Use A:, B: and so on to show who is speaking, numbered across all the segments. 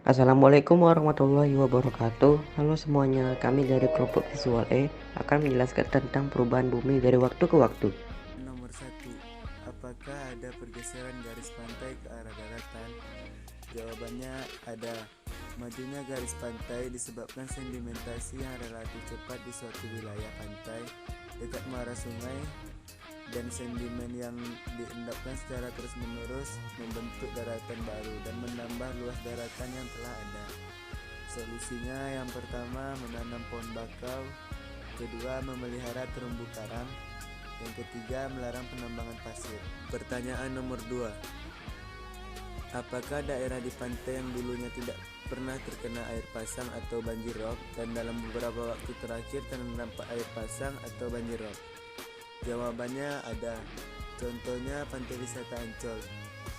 A: Assalamualaikum warahmatullahi wabarakatuh. Halo semuanya, kami dari kelompok Visual E akan menjelaskan tentang perubahan bumi dari waktu ke waktu.
B: Nomor 1. Apakah ada pergeseran garis pantai ke arah daratan? Jawabannya ada. Majunya garis pantai disebabkan sedimentasi yang relatif cepat di suatu wilayah pantai dekat muara sungai, dan sedimen yang diendapkan secara terus-menerus membentuk daratan baru dan menambah luas daratan yang telah ada. Solusinya yang pertama menanam pohon bakau, kedua memelihara terumbu karang, yang ketiga melarang penambangan pasir. Pertanyaan nomor 2. Apakah daerah di pantai yang dulunya tidak pernah terkena air pasang atau banjir rob dan dalam beberapa waktu terakhir terdampak air pasang atau banjir rob? Jawabannya ada. Contohnya pantai wisata Ancol.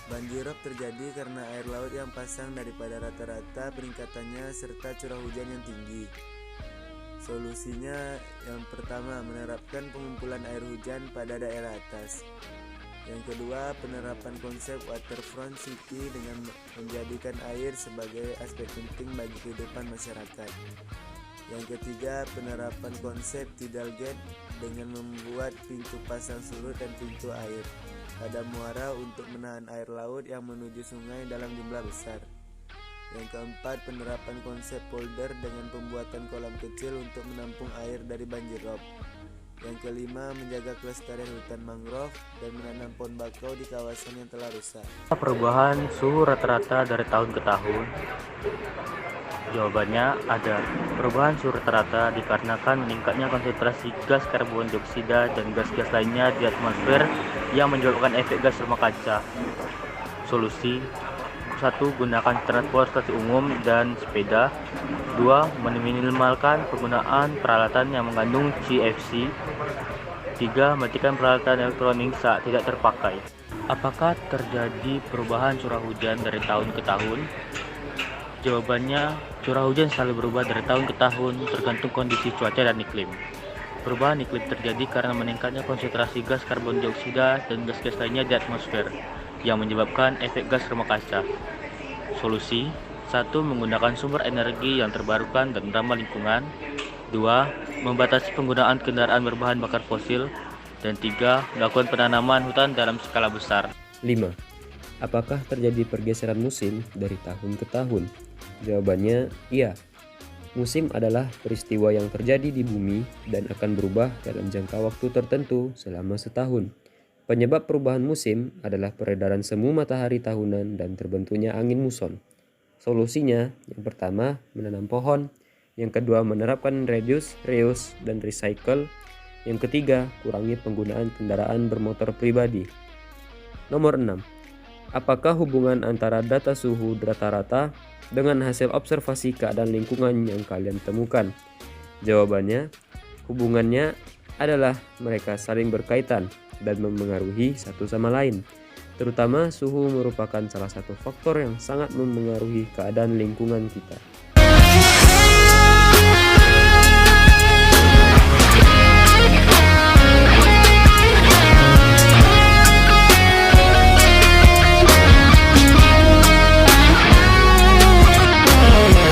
B: Banjir rob terjadi karena air laut yang pasang daripada rata-rata peningkatannya serta curah hujan yang tinggi. Solusinya yang pertama menerapkan pengumpulan air hujan pada daerah atas. Yang kedua, penerapan konsep waterfront city dengan menjadikan air sebagai aspek penting bagi kehidupan masyarakat. Yang ketiga, penerapan konsep tidal gate dengan membuat pintu pasang surut dan pintu air pada muara untuk menahan air laut yang menuju sungai dalam jumlah besar. Yang keempat, penerapan konsep polder dengan pembuatan kolam kecil untuk menampung air dari banjir rob. Yang kelima, menjaga kelestarian hutan mangrove dan menanam pohon bakau di kawasan yang telah rusak.
C: Perubahan suhu rata-rata dari tahun ke tahun. Jawabannya ada. Perubahan suhu rata-rata dikarenakan meningkatnya konsentrasi gas karbon dioksida dan gas-gas lainnya di atmosfer yang menyebabkan efek gas rumah kaca. Solusi: 1. Gunakan transportasi umum dan sepeda. 2. Meminimalkan penggunaan peralatan yang mengandung CFC. 3. Matikan peralatan elektronik saat tidak terpakai. Apakah terjadi perubahan curah hujan dari tahun ke tahun? Jawabannya, curah hujan selalu berubah dari tahun ke tahun tergantung kondisi cuaca dan iklim. Perubahan iklim terjadi karena meningkatnya konsentrasi gas karbon dioksida dan gas-gas lainnya di atmosfer yang menyebabkan efek gas rumah kaca. Solusi: 1. Menggunakan sumber energi yang terbarukan dan ramah lingkungan. 2. Membatasi penggunaan kendaraan berbahan bakar fosil. Dan 3. Melakukan penanaman hutan dalam skala besar.
D: 5. Apakah terjadi pergeseran musim dari tahun ke tahun? Jawabannya iya. Musim adalah peristiwa yang terjadi di bumi dan akan berubah dalam jangka waktu tertentu selama setahun. Penyebab perubahan musim adalah peredaran semu matahari tahunan dan terbentuknya angin muson. Solusinya, yang pertama, menanam pohon. Yang kedua, menerapkan reduce, reuse, dan recycle. Yang ketiga, kurangi penggunaan kendaraan bermotor pribadi. Nomor 6. Apakah hubungan antara data suhu rata-rata dengan hasil observasi keadaan lingkungan yang kalian temukan? Jawabannya, hubungannya adalah mereka saling berkaitan dan memengaruhi satu sama lain. Terutama suhu merupakan salah satu faktor yang sangat memengaruhi keadaan lingkungan kita.